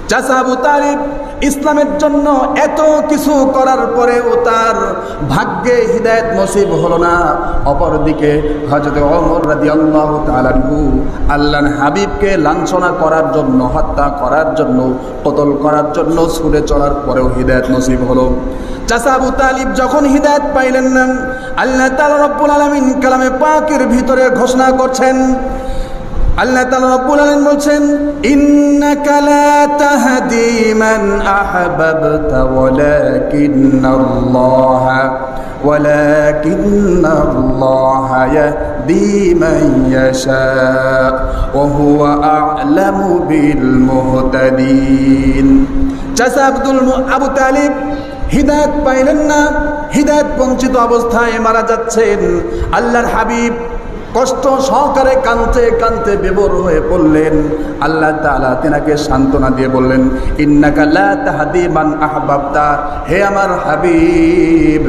চাচা আবু তালিব ইসলামের জন্য এত কিছু করার পরেও তার ভাগ্যে হিদায়াত নসিব হলো না। অপরদিকে হযরত ওমর রাদিয়াল্লাহু তাআলা আনহু আল্লাহর হাবিবকে লাঞ্ছনা করার জন্য, হত্যা করার জন্য, কতল করার জন্য ছুটে চলার পরেও হিদায়াত নসিব হলো। চাচা আবু তালিব যখন হিদায়াত পাইলেন না, আল্লাহ তাআলা রব্বুল আলামিন কালামে পাকের ভিতরে ঘোষণা করছেন, আল্লাহ তাআলা রব্বুল আলামিন বলছেন, ইন্নাকা লা তাহদি মান আহবাবতা ওয়ালাকিন্নাল্লাহা ইয়াহদি মান ইয়াশা ওয়া হুয়া আ'লামু বিল মুহতাদিন। চাচা আবু তালিব হিদায়াত পাইলেন না, হিদায়াত বঞ্চিত অবস্থায় মারা যাচ্ছেন। আল্লাহর হাবিব কষ্ট সহকারে কাঁদতে কাঁদতে বিভোর হয়ে পড়লেন। আল্লাহ তাআলা তিনাকে সান্ত্বনা দিয়ে বললেন, ইন্নাকা লা তাহদি মান আহবাবতা, হে আমার হাবিব,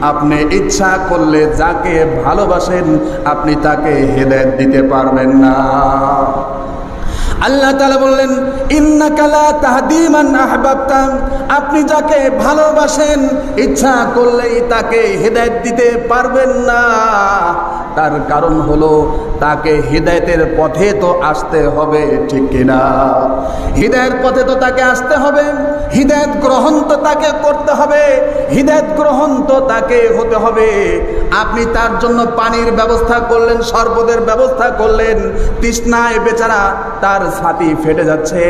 আপনি ইচ্ছা করলে যাকে ভালোবাসেন আপনি তাকে হেদায়েত দিতে পারবেন না। আল্লাহ তাআলা বললেন, ইন্নাকা লা তাহদি মান আহবাবতা, আপনি যাকে ভালোবাসেন ইচ্ছা করলেই তাকে হেদায়েত দিতে পারবেন না। তার কারণ হলো তাকে হিদায়াতের পথে তো আসতে হবে, ঠিক কিনা? হিদায়াতের পথে তো তাকে আসতে হবে, হিদায়াত গ্রহণ তো তাকে করতে হবে, হিদায়াত গ্রহণ তো তাকে হতে হবে। আপনি তার জন্য পানির ব্যবস্থা করলেন, শরবতের ব্যবস্থা করলেন, তৃষ্ণায় বেচারা তার ছাতি ফেটে যাচ্ছে,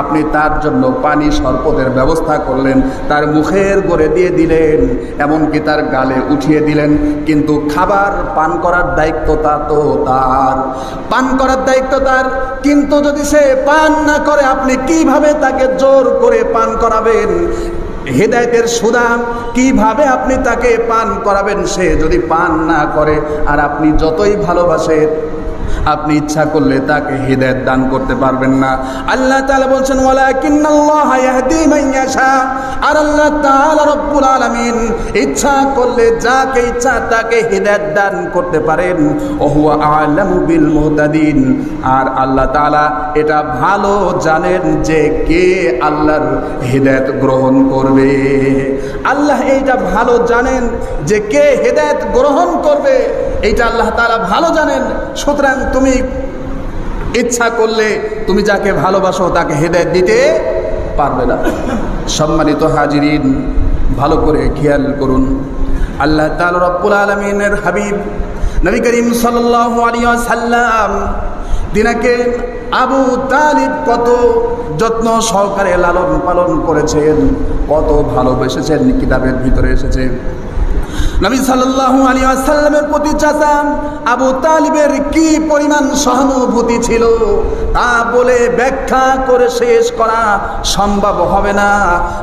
আপনি তার জন্য পানি শরবতের ব্যবস্থা করলেন, তার মুখের গড়ে দিয়ে দিলেন, এমনকি তার গালে উঠিয়ে দিলেন, কিন্তু খাবার পান করার দায়িত্বটা তো তার, পান করার দায়িত্ব তার। কিন্তু যদি সে পান না করে আপনি কিভাবে তাকে জোর করে পান করাবেন? হেদায়েতের সুদা কিভাবে আপনি তাকে পান করাবেন? সে যদি পান না করে আর আপনি যতই ভালোবাসেন আপনি ইচ্ছা করলে তাকে হিদায়াত দান করতে পারবেন না। আল্লাহ তাআলা বলছেন, ওয়ালাকিন্নাল্লাহা ইয়াহদি মান ইয়াশা, আর আল্লাহ তাআলা রব্বুল আলামিন ইচ্ছা করলে যাকে ইচ্ছা তাকে হিদায়াত দান করতে পারেন। ওয়া হুয়া আ'লামু বিল মুহতাদিন, আর আল্লাহ তাআলা এটা ভালো জানেন যে কে আল্লাহর হিদায়াত গ্রহণ করবে। আল্লাহ এইটা ভালো জানেন যে কে হিদায়াত গ্রহণ করবে, এইটা আল্লাহ তাআলা ভালো জানেন। সুতরাং তুমি ইচ্ছা করলে তুমি যাকে ভালোবাসো তাকে হেদায়েত দিতে পারবে না। সম্মানিত হাজিরিন, ভালো করে খেয়াল করুন, আল্লাহ তাআলা রব্বুল আলামিনের হাবিব নবী করিম সাল্লাল্লাহু আলাইহি ওয়াসাল্লাম তিনাকে আবু তালিব কত যত্ন সহকারে লালন পালন করেছেন, কত ভালোবেসেছেন, কিতাবের ভিতরে এসেছে। নবী সাল্লাল্লাহু আলাইহি ওয়াসাল্লামের প্রতি চাচা আবু তালিবের কি পরিমাণ সহানুভূতি ছিল তা বলে ব্যাখ্যা করে শেষ করা সম্ভব হবে না।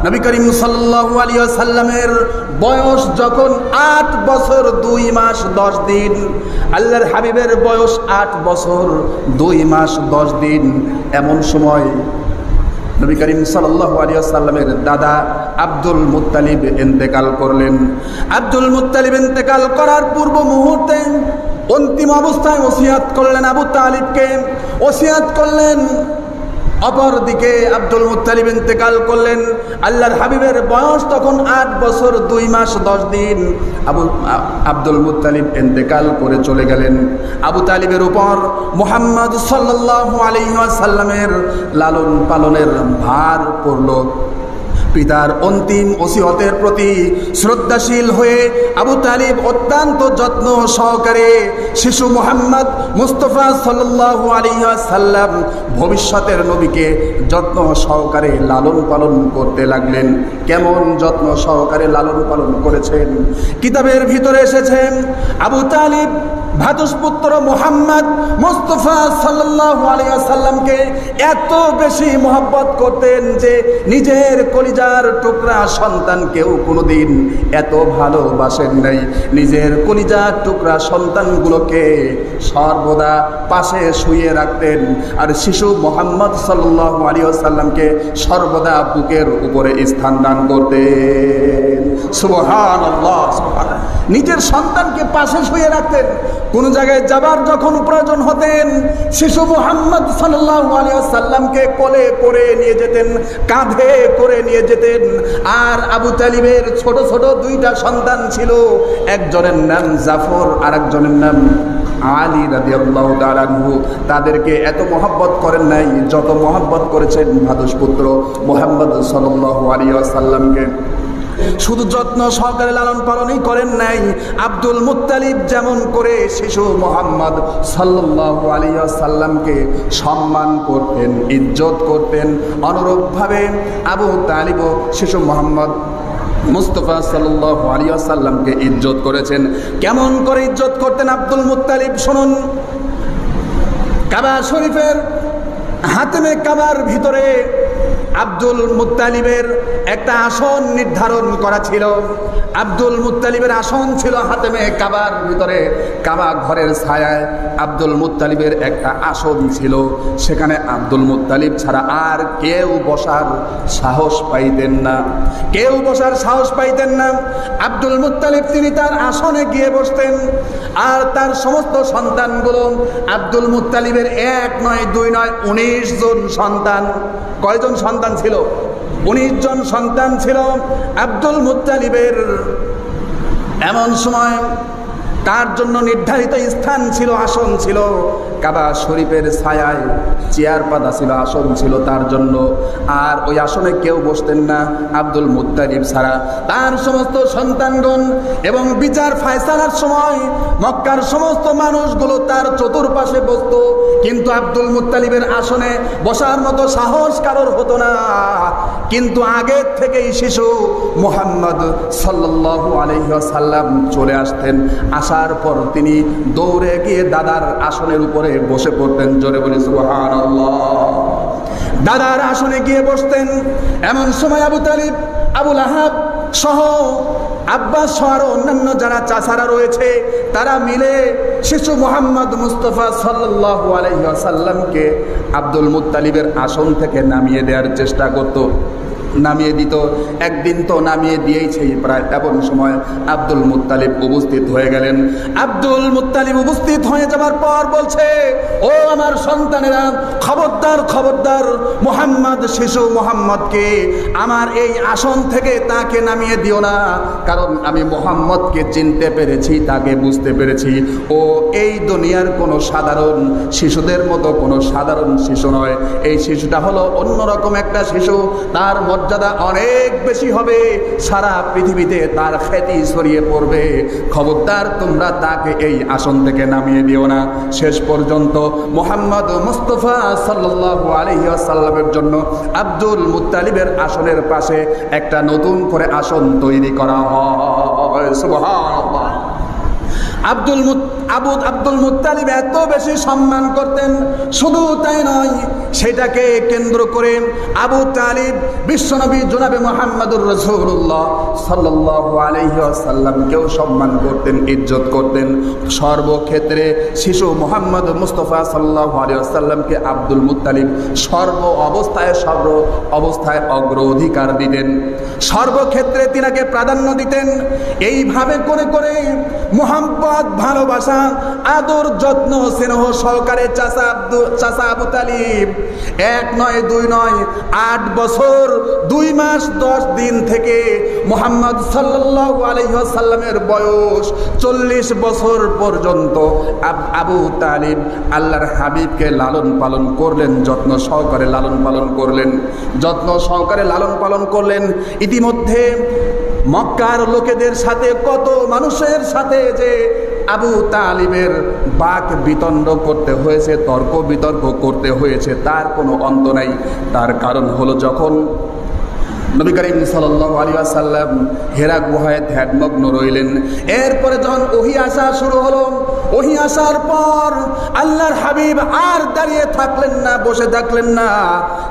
নবী করিম সাল্লাল্লাহু আলাইহি ওয়াসাল্লামের বয়স যখন 8 বছর 2 মাস 10 দিন, আল্লাহর হাবিবের বয়স 8 বছর 2 মাস 10 দিন, এমন সময় নবী করিম সাল্লাল্লাহু আলাইহি ওয়াসাল্লামের দাদা আব্দুল মুত্তালিব ইন্তেকাল করলেন। আব্দুল মুত্তালিব ইন্তেকাল করার পূর্ব মুহূর্তে অন্তিম অবস্থায় ওসিয়াত করলেন আবু তালিবকে, ওসিয়াত করলেন। অপরদিকে আব্দুল মুত্তালিব ইন্তেকাল করলেন। আল্লাহর হাবিবের বয়স তখন 8 বছর 2 মাস 10 দিন। আব্দুল মুত্তালিব ইন্তেকাল করে চলে গেলেন। আবু তালিবের উপর মুহাম্মদ সাল্লাল্লাহু আলাইহি ওয়াসাল্লামের লালন পালনের ভার পড়ল। পিতার অন্তিম ওসিয়তের প্রতি শ্রদ্ধাশীল হয়ে আবু তালিব অত্যন্ত যত্ন সহকারে শিশু মুহাম্মদ মুস্তাফা সাল্লাল্লাহু আলাইহি ওয়াসাল্লাম ভবিষ্যতের নবীকে যত্ন সহকারে লালন পালন করতে লাগলেন। কেমন যত্ন সহকারে লালন পালন করেছেন কিতাবের ভিতরে এসেছে। আবু তালিব ভাতুষপুত্র মুহাম্মদ মুস্তাফা সাল্লাল্লাহু আলাইহি ওয়াসাল্লামকে এত বেশি মহব্বত করতেন যে নিজের কলিজা কলিজার টুকরা সন্তানকেও কোনোদিন এত ভালোবাসেন নাই। নিজের কলিজার টুকরা সন্তানগুলোকে সর্বদা পাশে শুয়ে রাখতেন, আর শিশু মুহাম্মদ সাল্লাল্লাহু আলাইহি ওয়াসাল্লামকে সর্বদা বুকের উপরে স্থান দান করতেন। সুবহানাল্লাহ, সুবহানাল্লাহ। নিজের সন্তানকে পাশে শুয়ে রাখতেন। কোন জায়গায় যাবার যখন প্রয়োজন হতেন, শিশু মুহাম্মদ সাল্লাল্লাহু আলাইহি ওয়াসাল্লামকে কোলে করে নিয়ে যেতেন, কাঁধে করে নিয়ে যেতেন। আর আবু তালিবের ছোট ছোট দুইটা সন্তান ছিল, একজনের নাম জাফর আর একজনের নাম আলী রাদিয়াল্লাহু তাআলা আনহু। তাদেরকে এত মহব্বত করেন নাই যত মহব্বত করেছেন ভাদুষপুত্র মুহাম্মদ সাল্লাল্লাহু আলাইহি ওয়াসাল্লামকে। শুধু যত্ন সহকারে লালন পালনই করেন নাই, আব্দুল মুত্তালিব যেমন করে শিশু মুহাম্মদ সাল্লাল্লাহু আলাইহি ওয়াসাল্লামকে সম্মান করতেন, ইজ্জত করতেন, অনুরূপভাবে আবু তালিবও শিশু মুহাম্মদ মুস্তাফা সাল্লাল্লাহু আলাইহি ওয়াসাল্লামকে ইজ্জত করেছেন। কেমন করে ইজ্জত করতেন আব্দুল মুত্তালিব শুনুন। কাবা শরীফের হাতেমে কাবার ভিতরে আব্দুল মুত্তালিবের একটা আসন নির্ধারণ করা ছিল। আব্দুল মুত্তালিবের আসন ছিল হাতেমে কাবার ভিতরে, কাবা ঘরের ছায়ায় আব্দুল মুত্তালিবের একটা আসন ছিল। সেখানে আব্দুল মুত্তালিব ছাড়া আর কেউ বসার সাহস পাইতেন না, কেউ বসার সাহস পাইতেন না। আব্দুল মুত্তালিব তিনি তার আসনে গিয়ে বসতেন, আর তার সমস্ত সন্তানগুলো, আব্দুল মুত্তালিবের 1 নয় 2 নয় 19 জন সন্তান। কয়জন সন্তান ছিল? 19 জন সন্তান ছিল আব্দুল মুত্তালিবের। এমন সময় তার জন্য নির্ধারিত স্থান ছিল, আসন ছিল কাবা শরীফের ছায়ায়, চেয়ার পাতা ছিল, আসন ছিল তার জন্য। আর ওই আসনে কেউ বসতেন না আব্দুল মুত্তালিব ছাড়া। তার সমস্ত সন্তানগণ এবং বিচার ফায়সালার সময় মক্কার সমস্ত মানুষগুলো তার চতুর্পাশে বসতো, কিন্তু আব্দুল মুত্তালিবের আসনে বসার মতো সাহস কারোর হতো না। কিন্তু আগের থেকেই শিশু মুহাম্মদ সাল্লাল্লাহু আলাইহি ওয়াসাল্লাম চলে আসতেন। আসার পর তিনি দৌড়ে গিয়ে দাদার আসনের উপরে বসে পড়তেন। জোরে বলি সুবহানাল্লাহ। দাদার আসনে গিয়ে বসতেন। এমন সময় আবু তালিব, আবুল আহাব সহ আব্বাস সহ আরো অন্যান্য যারা চাচারা রয়েছে, তারা মিলে শিশু মুহাম্মদ মুস্তাফা সাল্লাল্লাহু আলাইহি ওয়াসাল্লামকে আব্দুল মুত্তালিবের আসন থেকে নামিয়ে দেওয়ার চেষ্টা করত, নামিয়ে দিত। একদিন তো নামিয়ে দিয়েছেই প্রায়। এমন সময় আব্দুল মুত্তালিব উপস্থিত হয়ে গেলেন। আব্দুল মুত্তালিব উপস্থিত হয়ে যাবার পর বলছে, ও আমার সন্তানেরা, খবরদার খবরদার, মুহাম্মদ, শিশু মুহাম্মদকে আমার এই আসন থেকে তাকে নামিয়ে দিও না, কারণ আমি মুহাম্মদকে চিনতে পেরেছি, তাকে বুঝতে পেরেছি। ও এই দুনিয়ার কোনো সাধারণ শিশুদের মতো কোনো সাধারণ শিশু নয়। এই শিশুটা হলো অন্যরকম একটা শিশু, তার মর্যাদা অনেক বেশি হবে, সারা পৃথিবীতে তার খ্যাতি ছড়িয়ে পড়বে। খবরদার তোমরা তাকে এই আসন থেকে নামিয়ে দিও না। শেষ পর্যন্ত মুহাম্মদ মুস্তাফা সাল্লাল্লাহু আলাইহি ওয়াসাল্লামের জন্য আব্দুল মুত্তালিবের আসনের পাশে একটা নতুন করে আসন তৈরি করা হয়। সুবহানাল্লাহ। আব্দুল মুত্তালিব এত বেশি সম্মান করতেন, শুধু তাই নয়, সেটাকে কেন্দ্র করে আবু তালিব বিশ্বনবী জনাবে মুহাম্মদুর রাসূলুল্লাহ সাল্লাল্লাহু আলাইহি ওয়াসাল্লামকেও সম্মান করতেন, ইজ্জত করতেন। সর্বক্ষেত্রে শিশু মুহাম্মদ মুস্তাফা সাল্লাল্লাহু আলাইহি ওয়াসাল্লামকে আব্দুল মুত্তালিব সর্ব অবস্থায় অগ্রাধিকার দিতেন, সর্বক্ষেত্রে তিনাকে প্রাধান্য দিতেন। এইভাবে করে করে মুহাম্মদ, ভালোবাসা, আদর, যত্ন, স্নেহ সহকারে চাচা আবু তালিব 1 নয় 2 নয় 8 বছর 2 মাস 10 দিন থেকে মুহাম্মদ সাল্লাল্লাহু আলাইহি ওয়াসাল্লামের বয়স 40 বছর পর্যন্ত আবু তালিব আল্লাহর হাবিবকে লালন পালন করলেন, যত্ন সহকারে লালন পালন করলেন, যত্ন সহকারে লালন পালন করলেন। ইতিমধ্যে মক্কার লোকেদের সাথে, কত মানুষের সাথে যে আবু তালিবের বাক বিতণ্ড করতে হয়েছে, তর্ক বিতর্ক করতে হয়েছে, তার কোনো অন্ত নাই। তার কারণ হলো, যখন নবী করিম সাল্লাল্লাহু আলাইহি ওয়াসাল্লাম হেরা গুহায় ধ্যানমগ্ন রইলেন। এরপরে যখন ওহী আসা শুরু হলো, ওহী আসার পর আল্লাহর হাবিব আর দাঁড়িয়ে থাকলেন না, বসে থাকলেন না।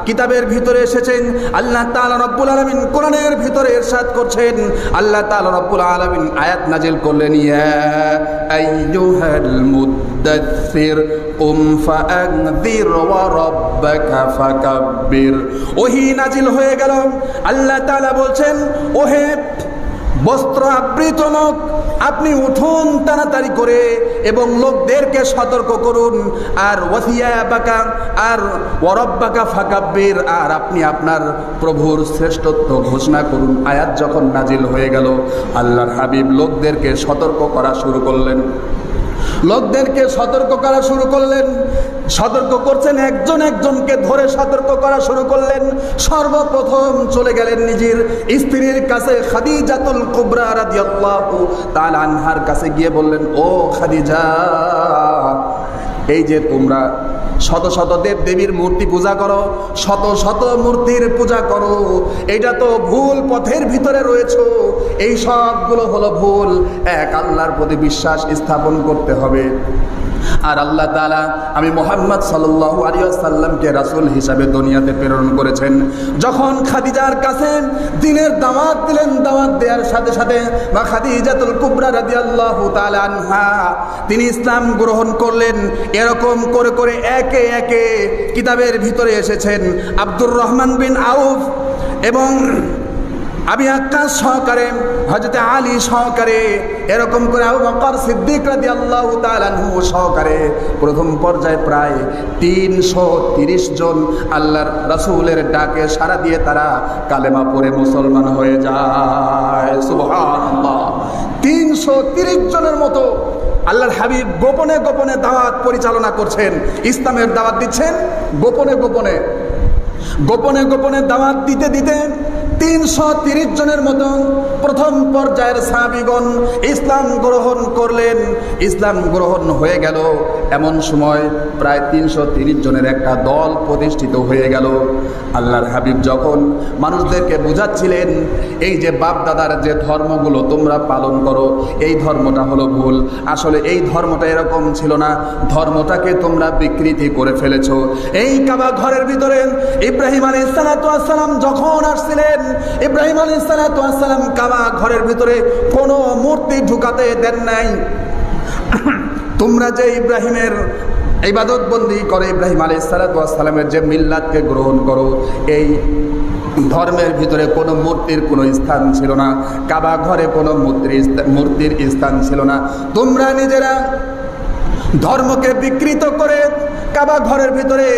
কিতাবের ভিতরে এসেছেন আল্লাহ তাআলা রব্বুল আলামিন কোরআনের ভিতরে ইরশাদ করছেন, আল্লাহ তাআলা রব্বুল আলামিন আয়াত নাজিল করলেন, ইয়া আইয়ুহাল মুদ্দাথির কুম ফাআনযির ওয়া রাব্বাকা ফাকাব্বির। ওহী নাজিল হয়ে গেল। আল্লাহ তাআলা বলছেন, ওহে বস্ত্র আবৃত লোক, আপনি উঠুন তাড়াতাড়ি করে এবং লোকদেরকে সতর্ক করুন। আর ওয়াসিয়াবাকা আর ওয়ারাব্বাকা ফাকাব্বির, আর আপনি আপনার প্রভুর শ্রেষ্ঠত্ব ঘোষণা করুন। আয়াত যখন নাজিল হয়ে গেল, আল্লাহর হাবিব লোকদেরকে সতর্ক করা শুরু করলেন। লোকদেরকে সতর্ক করা শুরু করলেন। সতর্ক করছেন, একজন একজনকে ধরে সতর্ক করা শুরু করলেন। সর্বপ্রথম চলে গেলেন নিজের স্ত্রীর কাছে, খাদিজাতুল কুবরা রাদিয়াল্লাহু তাআলা আনহার কাছে গিয়ে বললেন, ও খাদিজা, এই যে তোমরা শত শত দেব দেবীর মূর্তি পূজা করো, শত শত মূর্তির পূজা করো, এটা তো ভুল পথের ভিতরে রয়েছো। এই সবগুলো হলো ভুল। এক আল্লাহর প্রতি বিশ্বাস স্থাপন করতে হবে। আর আল্লাহ তাআলা আমি মুহাম্মদ সাল্লাল্লাহু আলাইহি ওয়াসাল্লামকে রাসূল হিসাবে দুনিয়াতে প্রেরণ করেছেন। যখন খাদিজার কাছে দ্বীনের দাওয়াত দিলেন, দাওয়াত দেওয়ার সাথে সাথে মা খাদিজাতুল কুবরা রাদিয়াল্লাহু তাআলা আনহা তিনি ইসলাম গ্রহণ করলেন। এরকম করে করে একে একে কিতাবের ভিতরে এসেছেন আব্দুর রহমান বিন আউফ এবং আবি আক্কাস সহকারে, হযরত আলী সহকারে, এরকম করে আবু বকর সিদ্দিক রাদিয়াল্লাহু তাআলা আনহু সহকারে প্রথম পর্যায়ে প্রায় ৩৩০ জন আল্লাহর রাসূলের ডাকে সাড়া দিয়ে তারা কালেমা পড়ে মুসলমান হয়ে যায়। সুবহানাল্লাহ। ৩৩০ জনের মতো আল্লাহর হাবিব গোপনে গোপনে দাওয়াত পরিচালনা করছেন, ইসলামের দাওয়াত দিচ্ছেন গোপনে গোপনে। গোপনে গোপনে দাওয়াত দিতে দিতে ৩৩০ জনের মতো প্রথম পর্যায়ের সাহাবীগণ ইসলাম গ্রহণ করলেন। ইসলাম গ্রহণ হয়ে গেল, এমন সময় প্রায় ৩৩০ জনের একটা দল প্রতিষ্ঠিত হয়ে গেল। আল্লাহর হাবিব যখন মানুষদেরকে বুঝাচ্ছিলেন, এই যে বাপ দাদার যে ধর্মগুলো তোমরা পালন করো, এই ধর্মটা হলো ভুল। আসলে এই ধর্মটা এরকম ছিল না, ধর্মটাকে তোমরা বিকৃতি করে ফেলেছো। এই কাবা ঘরের ভিতরে ইব্রাহিম আলাইহিস সালাতু ওয়াস সালাম যখন আসছিলেন, ইব্রাহিম আলাইহিস সালাতু ওয়াস সালাম কাবা ঘরের ভিতরে কোনো মূর্তি ঢুকাতে দেন নাই। তোমরা যে ইব্রাহিমের ইবাদত বন্দি করে, ইব্রাহিম আলাইহিস সালাতু ওয়াস সালামের যে মিল্লাতকে গ্রহণ করো, এই ধর্মের ভিতরে কোনো মূর্তির কোনো স্থান ছিল না, কাবা ঘরে কোনো মূর্তির স্থান ছিল না। তোমরা নিজেরা ধর্মকে বিকৃত করে কাবা ঘরের ভিতরে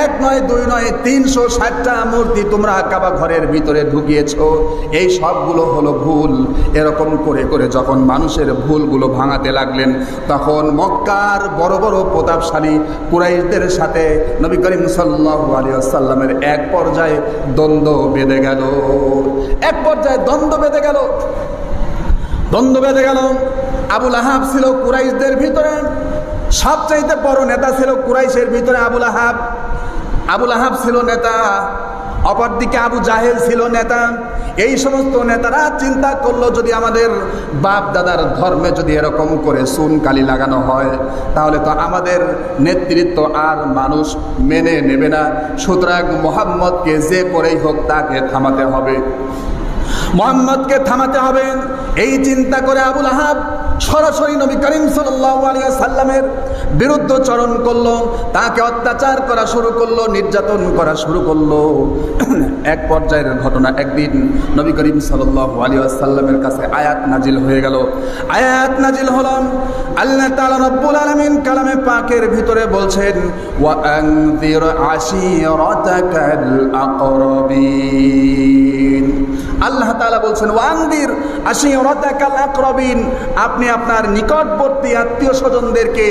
১ নয় ২ নয় ৩৬০টা মূর্তি তোমরা কাবা ঘরের ভিতরে ঢুকিয়েছো। এই সবগুলো হলো ভুল। এরকম করে করে যখন মানুষের ভুলগুলো ভাঙাতে লাগলেন, তখন মক্কার বড় বড় প্রতাপশালী কুরাইশদের সাথে নবী করিম সাল্লাল্লাহু আলাইহি ওয়াসাল্লামের এক পর্যায়ে দ্বন্দ্ব বেঁধে গেল। এক পর্যায়ে দ্বন্দ্ব বেঁধে গেল। দ্বন্দ্ব বেঁধে গেল। আবুল আহাব ছিল কুরাইশদের ভিতরে সবচাইতে বড় নেতা, ছিল কুরাইশের ভিতরে আবুল আহাব। আবুল আহাব ছিল নেতা, অপরদিকে আবু জাহেল ছিল নেতা। এই সমস্ত নেতারা চিন্তা করলো, যদি আমাদের বাপ দাদার ধর্মে যদি এরকম করে চুন কালি লাগানো হয়, তাহলে তো আমাদের নেতৃত্ব আর মানুষ মেনে নেবে না। সুতরাং মুহাম্মদকে যে করেই হোক তাকে থামাতে হবে, মুহাম্মদকে থামাতে হবে। এই চিন্তা করে আবুল আহাব সরাসরি নবী করিম সাল্লাল্লাহু আলাইহি ওয়াসাল্লামের বিরুদ্ধচরণ করলো, তাকে অত্যাচার করা শুরু করলো, নির্যাতন করা শুরু করলো। এক পর্যায়ের ঘটনা, একদিন নবী করিম সাল্লাল্লাহু আলাইহি ওয়াসাল্লামের কাছে আয়াত নাজিল হয়ে গেল। আয়াত নাজিল হলো, আল্লাহ তাআলা রব্বুল আলামিন কালামে পাকের ভিতরে বলছেন, ওয়া আনযির আশীরাতাকাল আকরাবিন। আল্লাহ তাআলা বলছেন, ওয়া আনযির আশীরাতাকাল আকরাবিন, আপনি আপনার নিকটবর্তী আত্মীয় স্বজনদেরকে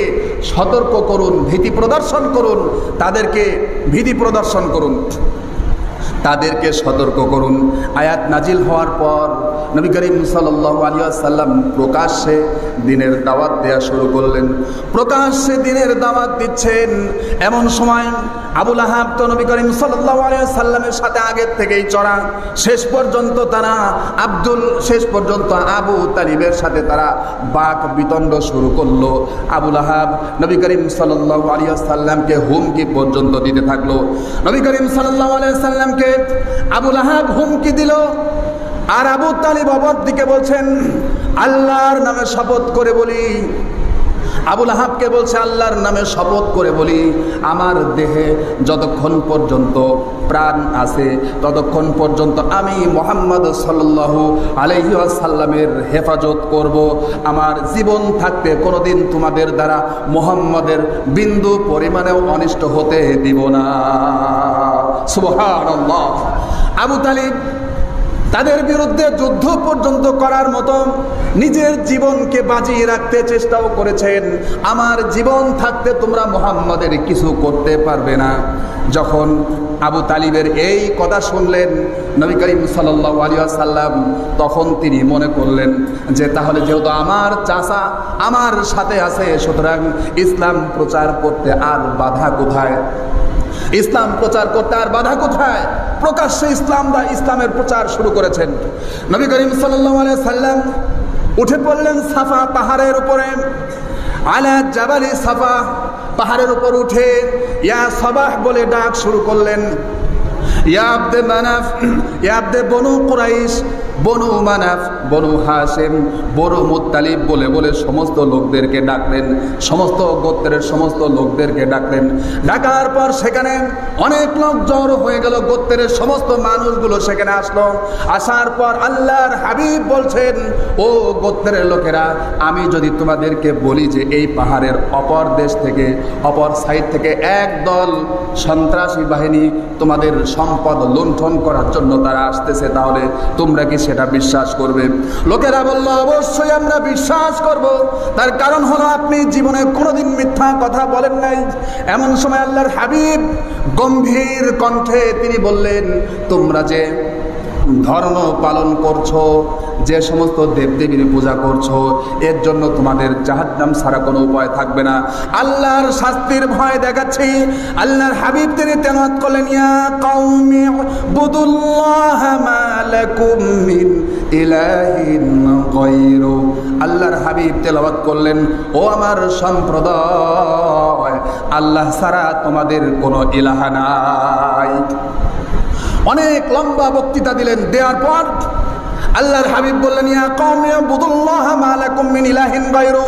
সতর্ক করুন, ভীতি প্রদর্শন করুন, তাদেরকে ভীতি প্রদর্শন করুন, তাদেরকে সতর্ক করুন। আয়াত নাজিল হওয়ার পর নবী করিম সাল্লাল্লাহু আলাইহি ওয়াসাল্লাম প্রকাশ্যে দ্বীনের দাওয়াত দেয়া শুরু করলেন। প্রকাশ্যে দ্বীনের দাওয়াত দিচ্ছেন, এমন সময় আবু লাহাব তো নবী করিম সাল্লাল্লাহু আলাইহি ওয়াসাল্লামের সাথে আগের থেকেই চড়া, শেষ পর্যন্ত আবু তালিবের সাথে তারা বাক বিতণ্ড শুরু করলো। আবু লাহাব নবী করিম সাল্লাল্লাহু আলাইহি ওয়াসাল্লামকে হুমকি পর্যন্ত দিতে থাকলো। নবী করিম সাল্লাল্লাহু আলাইহি ওয়াসাল্লামকে আবু লাহাব হুমকি দিল, আর আবু তালিব অপর দিকে বলছেন, আল্লাহর নামে শপথ করে বলি, আবু লাহাবকে বলছে আল্লাহর নামে শপথ করে বলি, আমার দেহে যতক্ষণ পর্যন্ত প্রাণ আছে ততক্ষণ পর্যন্ত আমি মুহাম্মদ সাল্লাল্লাহু আলাইহি ওয়াসাল্লামের হেফাজত করব। আমার জীবন থাকতে কোনোদিন তোমাদের দ্বারা মুহাম্মদের বিন্দু পরিমাণেও অনিষ্ট হতে দিব না। সুবহানাল্লাহ। আবু তালিব তাদের বিরুদ্ধে যুদ্ধ পর্যন্ত করার মতো নিজের জীবনকে বাজিয়ে রাখতে চেষ্টাও করেছেন। আমার জীবন থাকতে তোমরা মুহাম্মাদের কিছু করতে পারবে না। যখন আবু তালিবের এই কথা শুনলেন নবী করিম সাল্লাল্লাহু আলাইহি ওয়াসাল্লাম, তখন তিনি মনে করলেন যে তাহলে যেহেতু আমার চাচা আমার সাথে আছে, সুতরাং ইসলাম প্রচার করতে আর বাধা কোথায়? ইসলাম প্রচার করতে আর বাধা কোথায়? প্রকাশ্যে ইসলামের প্রচার শুরু করেছেন। নবী করিম সাল্লাল্লাহু আলাইহি সাল্লাম উঠে পড়লেন সাফা পাহাড়ের উপরে, আলা জাবালি সাফা পাহাড়ের উপর উঠে ইয়া সাবাহ বলে ডাক শুরু করলেন। ইয়া আব্দে মানাফ, ইয়া আব্দে বনু কুরাইশ, বনু মানাফ, বনু হাশিম, বনু মুত্তালিব বলে বলে সমস্ত লোকদেরকে ডাকলেন, সমস্ত গোত্রের সমস্ত লোকদেরকে ডাকলেন। ডাকার পর সেখানে অনেক লোক জড়ো হয়ে গেল, গোত্রের সমস্ত মানুষগুলো সেখানে আসলো। আসার পর আল্লাহর হাবিব বলছেন, ও গোত্রের লোকেরা, আমি যদি তোমাদেরকে বলি যে এই পাহাড়ের অপর দেশ থেকে, অপর সাইড থেকে একদল সন্ত্রাসী বাহিনী তোমাদের সম্পদ লুণ্ঠন করার জন্য তারা আসতেছে, তাহলে তোমরা কি সেটা বিশ্বাস করবে? লোকেরা বলল, অবশ্যই আমরা বিশ্বাস করব। তার কারণ হলো আপনি জীবনে কোনোদিন মিথ্যা কথা বলেন নাই। এমন সময় আল্লাহর হাবিব গম্ভীর কণ্ঠে তিনি বললেন, তোমরা যে ধর্ম পালন করছো, যে সমস্ত দেবদেবীর পূজা করছো, এর জন্য তোমাদের জাহান্নাম ছাড়া কোনো উপায় থাকবে না। আল্লাহর শাস্তির ভয় দেখাচ্ছি। আল্লাহর হাবিব তিনি তেলাওয়াত করলেন, ইয়া কওমি বুদুল্লাহ মা লাকুম মিন ইলাহিন গায়রু। আল্লাহর হাবিব তেলাওয়াত করলেন, ও আমার সম্প্রদায়, আল্লাহ ছাড়া তোমাদের কোনো ইলাহা নাই। অনেক লম্বা বক্তৃতা দিলেন। দেওয়ার পর আল্লাহর হাবিব বললেন, ইয়া কওমি বুদুল্লাহ মা লাকুম মিন ইলাহিন গায়রু।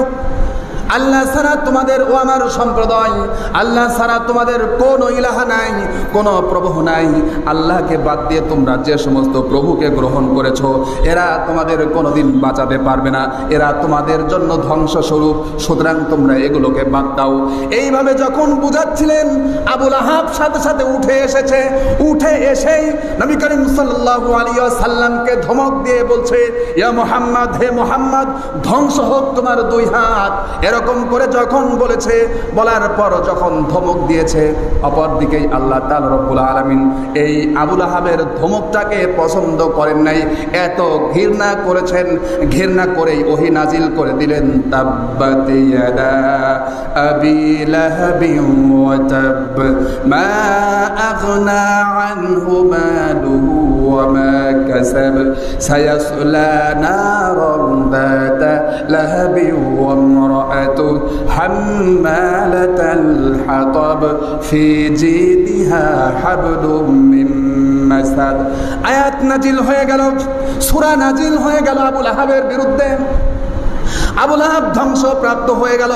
আল্লাহ ছাড়া তোমাদের, ও আমার সম্প্রদায়, আল্লাহ ছাড়া তোমাদের কোনো ইলাহা নাই, কোনো প্রভু নাই। আল্লাহকে বাদ দিয়ে তোমরা যে সমস্ত প্রভুকে গ্রহণ করেছো, এরা তোমাদের কোনোদিন বাঁচাতে পারবে না, এরা তোমাদের জন্য ধ্বংসস্বরূপ। সুতরাং তোমরা এগুলোকে বাদ দাও। এইভাবে যখন বুঝাচ্ছিলেন, আবু লাহাব সাথে সাথে উঠে এসেছে। উঠে এসেই নবী করিম সাল্লাল্লাহু আলাইহি ওয়াসাল্লামকে ধমক দিয়ে বলছে, ইয়া মুহাম্মদ, হে মুহাম্মদ, ধ্বংস হোক তোমার দুই হাত। এরকম করে যখন বলেছে, বলার পর যখন ধমক দিয়েছে, অপর দিকেই আল্লাহ তাআলা রব্বুল আলামিন এই আবু লাহাবের ধমকটাকে পছন্দ করেন নাই, এত ঘৃণা করেছেন। ঘৃণা করেই ওহী নাজিল করে দিলেন, তাব্বাত ইয়াদা আবি লাহাবিন ওয়া তাব মা আগনা আনহু মালুহু ওয়া মা কাসাব সায়াসলা নারান যাতা লাহাবিন ওয়া ইমরাআতুহু হাম্মালাতাল হাতাব ফি জিদিহা হাবলুম মিন মাসাদ। আয়াত নাজিল হয়ে গেল, সূরা নাজিল হয়ে গেল আবু লাহাবের বিরুদ্ধে। আবু লাহাব ধ্বংসপ্রাপ্ত হয়ে গেল।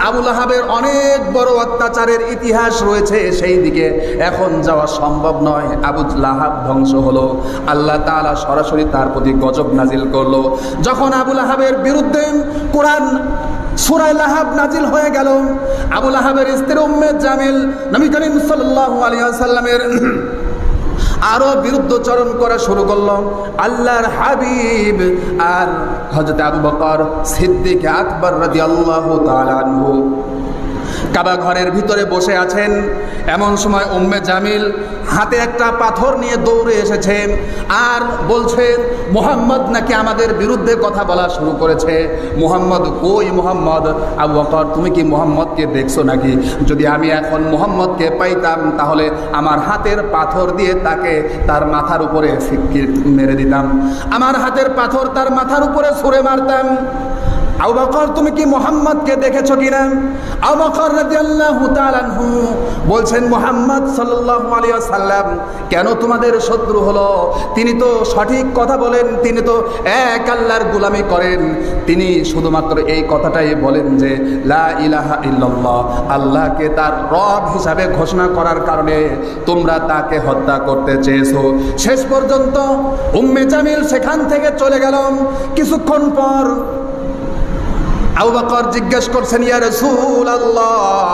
আবু লাহাবের অনেক বড় অত্যাচারের ইতিহাস রয়েছে, সেই দিকে এখন যাওয়া সম্ভব নয়। আবু লাহাব ধ্বংস হলো, আল্লাহ তাআলা সরাসরি তার প্রতি গজব নাজিল করলো। যখন আবু লাহাবের বিরুদ্ধে কোরআন সূরা লাহাব নাজিল হয়ে গেল, আবু লাহাবের স্ত্রী উম্মে জামিল নবী করিম সাল্লাল্লাহু আলাইহি ওয়াসাল্লামের আরো বিরুদ্ধচরণ করা শুরু করল। আল্লাহর হাবিব আর হযরত আবু বকর সিদ্দিক আকবর রাদিয়াল্লাহু তাআলা আনহু কাবা ঘরের ভিতরে বসে আছেন। এমন সময় উম্মে জামিল হাতে একটা পাথর নিয়ে দৌড়ে এসেছে আর বলছে মুহাম্মদ নাকি আমাদের বিরুদ্ধে কথা বলা শুরু করেছে। মুহাম্মদ কই? মুহাম্মদ? আবু বকর তুমি কি মুহাম্মদকে দেখছো নাকি? যদি আমি এখন মুহাম্মদকে পাইতাম তাহলে আমার হাতের পাথর দিয়ে তাকে তার মাথার উপরে মেরে দিতাম, আমার হাতের পাথর তার মাথার উপরে ছুঁড়ে মারতাম। আবু বকর তুমি কি মুহাম্মদকে দেখেছো কিনা? আবু বকর রাদিয়াল্লাহু তাআলা আনহু বলছেন মুহাম্মদ সাল্লাল্লাহু আলাইহি ওয়াসাল্লাম কেন তোমাদের শত্রু হলো? তিনি তো সঠিক কথা বলেন, তিনি তো এক আল্লাহর গোলামি করেন, তিনি শুধুমাত্র এই কথাটাই বলেন যে লা ইলাহা ইল্লাল্লাহ, আল্লাহকে তার রব হিসাবে ঘোষণা করার কারণে তোমরা তাকে হত্যা করতে চেয়েছো। শেষ পর্যন্ত উম্মে জামিল সেখান থেকে চলে গেল। কিছুক্ষণ পর আবু বকর জিজ্ঞেস করছেন ইয়া রাসূলুল্লাহ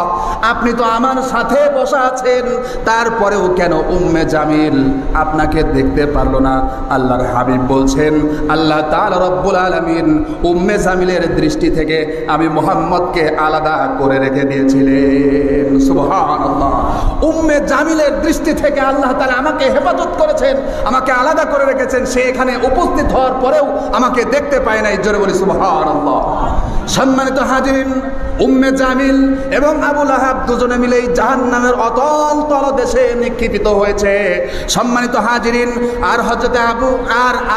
আপনি তো আমার সাথে বসা আছেন, তারপরেও কেন উম্মে জামিল আপনাকে দেখতে পারলো না? আল্লাহর হাবিব বলছেন আল্লাহ তাআলা রব্বুল আলামিন উম্মে জামিলের দৃষ্টি থেকে আমি মুহাম্মদকে আলাদা করে রেখে দিয়েছিলেন। সুবহানাল্লাহ, উম্মে জামিলের দৃষ্টি থেকে আল্লাহ তাআলা আমাকে হেফাজত করেছেন, আমাকে আলাদা করে রেখেছেন। সে এখানে উপস্থিত হওয়ার পরেও আমাকে দেখতে পায় নাই। জোরে বলি সুবহানাল্লাহ। সম্মানিত হাজিরিন, উম্মে জামিল এবং আবু লাহাব দুজনে মিলেই জাহান্নামের অতল তলদেশে নিক্ষিপ্ত হয়েছে। সম্মানিত হাজিরিন, আর হযরত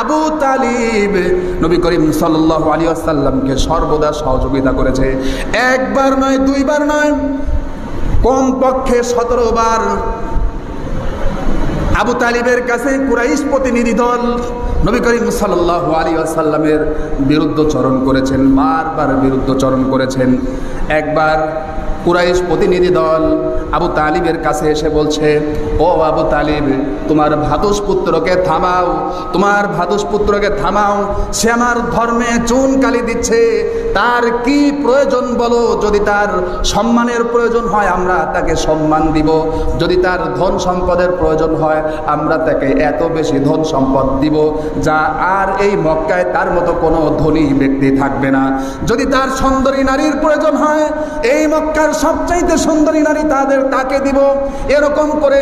আবু তালিব নবী করিম সাল্লাল্লাহু আলাইহি ওয়াসাল্লামকে সর্বদা সহযোগিতা করেছে। একবার নয়, দুইবার নয়, কমপক্ষে 17 বার আবু তালিবের কাছে কুরাইশ প্রতিনিধি দল নবী করিম সাল্লাল্লাহু আলাইহি ওয়াসাল্লামের বিরুদ্ধচরণ করেছেন, বারবার বিরুদ্ধচরণ করেছেন। একবার কুরাইশ প্রতিনিধি দল আবু তালিবের কাছে এসে বলছে, ও আবু তালিব তোমার ভাদুষপুত্রকে থামাও, তোমার ভাদুষপুত্রকে থামাও, সে আমার ধর্মে চুন কালি দিচ্ছে, তার কি প্রয়োজন বলো? যদি তার সম্মানের প্রয়োজন হয় আমরা তাকে সম্মান দিব, যদি তার ধন সম্পদের প্রয়োজন হয় আমরা তাকে এত বেশি ধন সম্পদ দিব যা আর এই মক্কায় তার মতো কোনো ধনী ব্যক্তি থাকবে না। যদি তার সুন্দরী নারীর প্রয়োজন হয় এই মক্কার সবচাইতে সুন্দরী নারী তাকে দিব। এরকম করে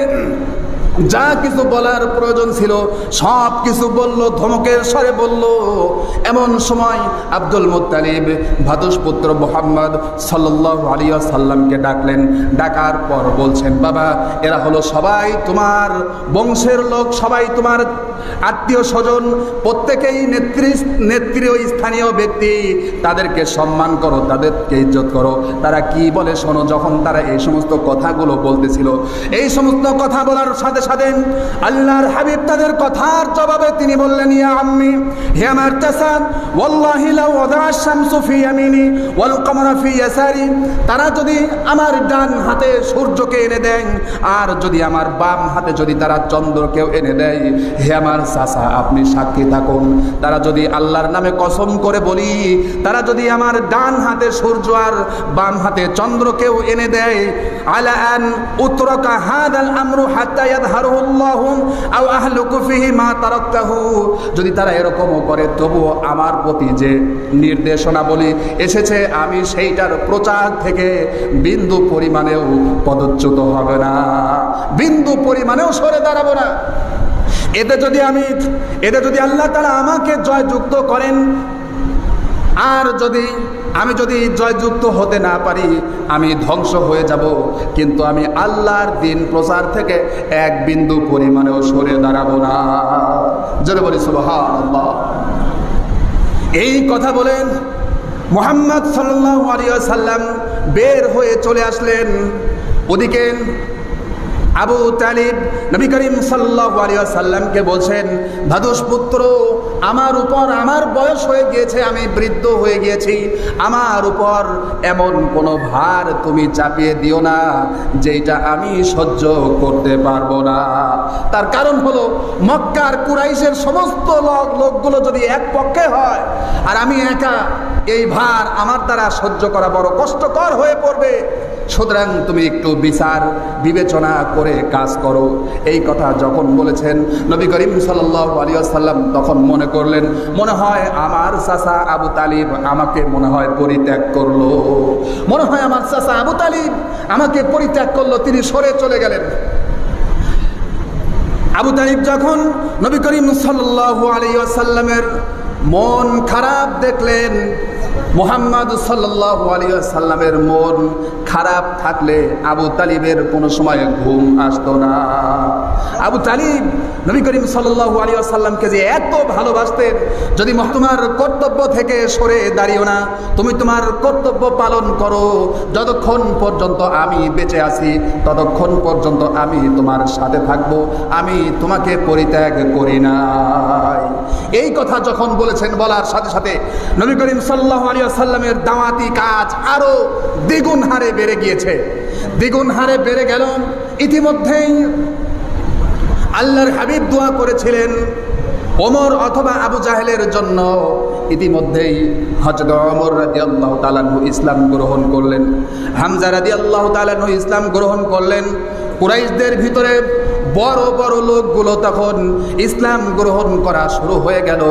যা কিছু বলার প্রয়োজন ছিল সব কিছু বলল, ধমকের স্বরে বলল। এমন সময় আব্দুল মুত্তালিব ভাদুষপুত্র মুহাম্মদ সাল্লাল্লাহু আলাইহি ওয়াসাল্লামকে ডাকলেন। ডাকার পর বলছেন, বাবা এরা হলো সবাই তোমার বংশের লোক, সবাই তোমার আত্মীয় স্বজন, প্রত্যেকেই নেত্রীয় স্থানীয় ব্যক্তি, তাদেরকে সম্মান করো, তাদেরকে ইজ্জত করো। তারা কি বলে শোনো। যখন তারা এই সমস্ত কথাগুলো বলতেছিল, এই সমস্ত কথা বলার সাথে সাথে আল্লাহর হাবিব তাদের কথার জবাবে তিনি বললেন, ইয়া আম্মি, হে আমার চাচা, ওয়াল্লাহি লাউ ওয়াদা আশ-শামসু ফি ইয়ামিনি ওয়াল কামারা ফি ইয়াসারি, তারা যদি আমার ডান হাতে সূর্যকে এনে দেয় আর যদি আমার বাম হাতে যদি তারা চন্দ্রকেও এনে দেয়, হে আমার চাচা আপনি সাক্ষী থাকুন, তারা যদি আল্লাহর নামে কসম করে বলি, তারা যদি আমার ডান হাতে সূর্য আর বাম হাতে চন্দ্রকেও এনে দেয়, আলা আন উতরাকা হাদাল আমরু হাত্তা ইয়াযহারুল্লাহু আও আহলুকু ফিহি মা তারাকতাহু, যদি তারা এরকমও করে তবুও আমার প্রতি যে নির্দেশনা বলি এসেছে আমি সেইটার প্রচার থেকে বিন্দু পরিমাণেও পদচ্যুত হবে না, বিন্দু পরিমাণেও সরে দাঁড়াবো না। এতে যদি আল্লাহ তাআলা আমাকে জয়যুক্ত করেন আর আমি যদি জয়যুক্ত হতে না পারি আমি ধ্বংস হয়ে যাব, কিন্তু আমি আল্লাহর দ্বীন প্রচার থেকে এক বিন্দু পরিমাণেও সরে দাঁড়াবো না। জোরে বলি সুবহানাল্লাহ। এই কথা বলেন মুহাম্মদ সাল্লাল্লাহু আলাইহি ওয়াসাল্লাম বের হয়ে চলে আসলেন। ওদিকে আবু তালিব নবী করিম সাল্লাল্লাহু আলাইহি ওয়াসাল্লামকে বলছেন, ভাদুষপুত্র আমার উপর, আমার বয়স হয়ে গিয়েছে, আমি বৃদ্ধ হয়ে গিয়েছি, আমার উপর এমন কোনো ভার তুমি চাপিয়ে দিও না যেটা আমি সহ্য করতে পারবো না। তার কারণ হলো মক্কার কুরাইশের সমস্ত লোকগুলো যদি এক পক্ষে হয় আর আমি একা, এই ভার আমার দ্বারা সহ্য করা বড় কষ্টকর হয়ে পড়বে। সুতরাং তুমি একটু বিচার বিবেচনা করে কাজ করো। এই কথা যখন বলেছেন নবী করিম সাল্লাল্লাহু আলাইহি ওয়াসাল্লাম তখন মনে করলেন, মনে হয় আমার চাচা আবু তালিব আমাকে মনে হয় পরিত্যাগ করলো, মনে হয় আমার চাচা আবু তালিব আমাকে পরিত্যাগ করলো, তিনি সরে চলে গেলেন। আবু তালিব যখন নবী করিম সাল্লাল্লাহু আলাইহি ওয়াসাল্লামের মন খারাপ দেখলেন, মুহাম্মদ সাল্লাল্লাহু আলাইহি ওয়াসাল্লামের মন খারাপ থাকলে আবু তালিবের কোনো সময় ঘুম আসতো না। আবু তালিব নবী করিম সাল্লাল্লাহু আলাইহি ওয়াসাল্লামকে যে এত ভালোবাসতেন, যদি তোমার কর্তব্য থেকে সরে দাঁড়িও না, তুমি তোমার কর্তব্য পালন করো, যতক্ষণ পর্যন্ত আমি বেঁচে আছি ততক্ষণ পর্যন্ত আমি তোমার সাথে থাকবো, আমি তোমাকে পরিত্যাগ করি নাই। এই কথা যখন বলেছেন, বলার সাথে সাথে নবী করিম সাল্লাল্লাহু আলাইহি ওয়াসাল্লামের দাওয়াতি কাজ আরো দ্বিগুণ হারে বেড়ে গিয়েছে, দ্বিগুণ হারে বেড়ে গেল। ইতিমধ্যেই আল্লাহর হাবিব দোয়া করেছিলেন ওমর অথবা আবু জাহেলের জন্য। ইতিমধ্যেই হযরত ওমর রাদিয়াল্লাহু তাআলা আনহু ইসলাম গ্রহণ করলেন, হামজা রাদিয়াল্লাহু তাআলা আনহু ইসলাম গ্রহণ করলেন। কুরাইশদের ভিতরে বড় বড় লোকগুলো তখন ইসলাম গ্রহণ করা শুরু হয়ে গেল।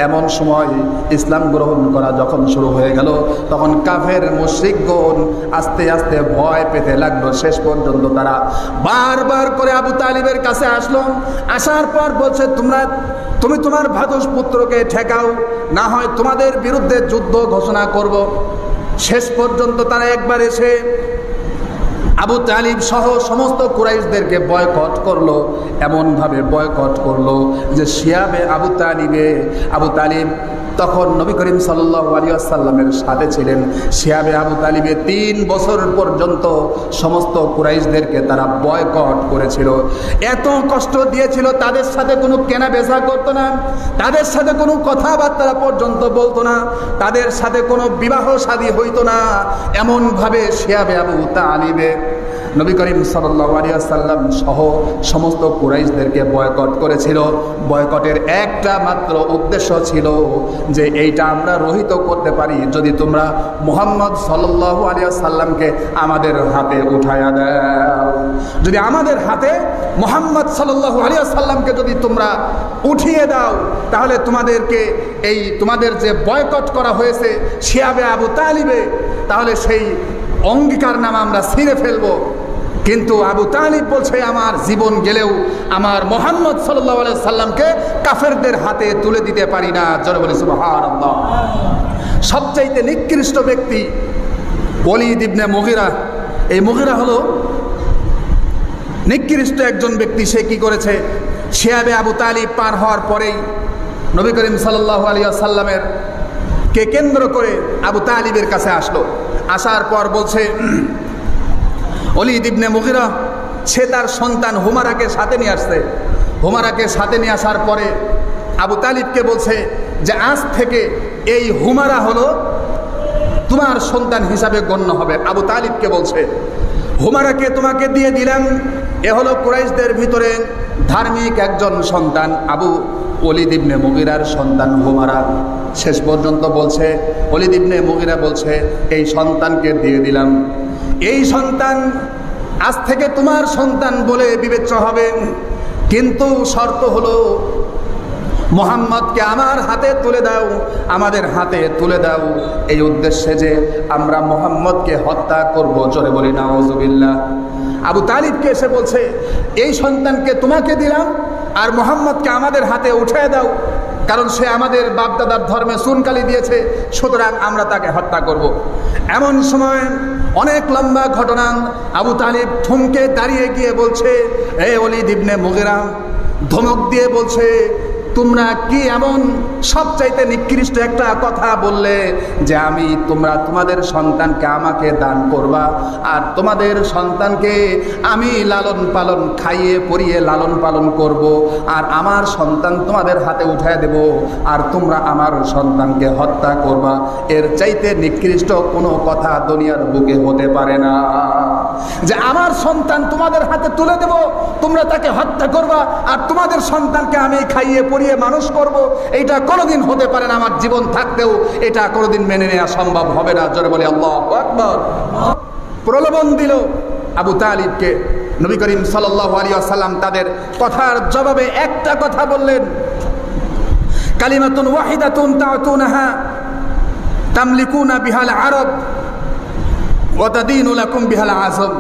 এমন সময় ইসলাম গ্রহণ করা যখন শুরু হয়ে গেল, তখন কাফের মুশরিকগণ আস্তে আস্তে ভয় পেতে লাগলো। শেষ পর্যন্ত তারা বারবার করে আবু তালিবের কাছে আসলো, আসার পর বলছে, তুমি তোমার ভাদুষ পুত্রকে ঠেকাও, না হয় তোমাদের বিরুদ্ধে যুদ্ধ ঘোষণা করব। শেষ পর্যন্ত তারা একবার এসে আবু তালিব সহ সমস্ত কুরাইশদেরকে বয়কট করলো, এমনভাবে বয়কট করলো যে শিয়াবে আবু তালিব তখন নবী করিম সাল্লাল্লাহু আলাইহি ওয়াসাল্লামের সাথে ছিলেন। শিয়াবে আবু তালিবে 3 বছর পর্যন্ত সমস্ত কুরাইশদেরকে তারা বয়কট করেছিল, এত কষ্ট দিয়েছিল। তাদের সাথে কোনো কেনা বেচা করতো না, তাদের সাথে কোনো কথাবার্তা পর্যন্ত বলতো না, তাদের সাথে কোনো বিবাহ শাদী হইতো না। এমনভাবে শিয়াবে আবু তালিবে নবী করিম সাল্লাল্লাহু আলাইহি ওয়াসাল্লাম সহ সমস্ত কুরাইশদেরকে বয়কট করেছিল। বয়কটের একটা মাত্র উদ্দেশ্য ছিল যে এইটা আমরা রহিত করতে পারি যদি তোমরা মুহাম্মদ সাল্লাল্লাহু আলাইহি ওয়াসাল্লামকে আমাদের হাতে উঠায়া দাও। যদি আমাদের হাতে মুহাম্মদ সাল্লাল্লাহু আলাইহি ওয়াসাল্লামকে যদি তোমরা উঠিয়ে দাও, তাহলে তোমাদের যে বয়কট করা হয়েছে শিয়াবে আবু তালিবে, তাহলে সেই অঙ্গীকারনামা আমরা ছিঁড়ে ফেলবো। কিন্তু আবু তালিব বলছে, আমার জীবন গেলেও আমার মুহাম্মদ সাল্লাল্লাহু আলাইহি সাল্লামকে কাফেরদের হাতে তুলে দিতে পারি না। জোরে বলি সুবহানাল্লাহ। সবচাইতে নিকৃষ্ট ব্যক্তি ওলীদ ইবনে মুগীরা। এই মুগীরা হলো নিকৃষ্ট একজন ব্যক্তি। সে কি করেছে, শিয়াবে আবু তালিব পার হওয়ার পরেই নবী করিম সাল্লাল্লাহু আলাইহি সাল্লামের কে কেন্দ্র করে আবু তালিবের কাছে আসলো। আসার পর বলছে, ওলীদ ইবনে মুগীরা সে তার সন্তান হুমারাকে সাথে নিয়ে আসছে। হুমারাকে সাথে নিয়ে আসার পরে আবু তালিবকে বলছে যে আজ থেকে এই হুমারা হলো তোমার সন্তান হিসাবে গণ্য হবে। আবু তালিবকে বলছে, হুমারাকে তোমাকে দিয়ে দিলাম, এ হলো কুরাইশদের ভিতরে ধার্মিক একজন সন্তান, ওলীদ ইবনে মুগীরার সন্তান হুমারা। শেষ পর্যন্ত বলছে, ওলীদ ইবনে মুগীরা বলছে, এই সন্তানকে দিয়ে দিলাম, এই সন্তান আজ থেকে তোমার সন্তান বলে বিবেচ্য হবে, কিন্তু শর্ত হলো মুহাম্মদকে আমার হাতে তুলে দাও, আমাদের হাতে তুলে দাও, এই উদ্দেশ্যে যে আমরা মুহাম্মদকে হত্যা করব। জোরে বলি নাউজুবিল্লাহ। আবু তালিবকে এসে বলছে, এই সন্তানকে তোমাকে দিলাম আর মুহাম্মদকে আমাদের হাতে উঠিয়ে দাও, কারণ সে আমাদের বাপদাদার ধর্মে চুনকালি দিয়েছে, সুতরাং আমরা তাকে হত্যা করব। এমন সময় অনেক লম্বা ঘটনা, আবু তালিব থমকে দাঁড়িয়ে গিয়ে বলছে, এ ওলীদ ইবনে মুগীরা, ধমক দিয়ে বলছে, তোমরা কি এমন সবচাইতে নিকৃষ্ট একটা কথা বললে যে তোমাদের সন্তানকে আমাকে দান করবা, আর তোমাদের সন্তানকে আমি লালন পালন খাইয়ে পরিয়ে লালন পালন করব, আর আমার সন্তান তোমাদের হাতে উঠায় দেব, আর তোমরা আমার সন্তানকে হত্যা করবা। এর চাইতে নিকৃষ্ট কোনো কথা দুনিয়ার বুকে হতে পারে না, যে আমার সন্তান তোমাদের হাতে তুলে দেব, তোমরা তাকে হত্যা করবা, আর তোমাদের সন্তানকে আমি খাইয়ে পরিয়ে মানুষ করব। এইটা কোনোদিন হতে পারে না, আমার জীবন থাকতেও এটা কোনোদিন মেনে নেওয়া সম্ভব হবে না। জোরে বলি আল্লাহু আকবার। প্রলোভন দিল আবু তালিবকে। নবী করিম সাল্লাল্লাহু আলাইহি ওয়াসাল্লাম তাদের কথার জবাবে একটা কথা বললেন, কালিমাতুন ওয়াহিদাতুন তা'তুনাহা তামলিকুনা বিহাল আরব ওয়া তাদিনু লাকুম বিহাল আজম।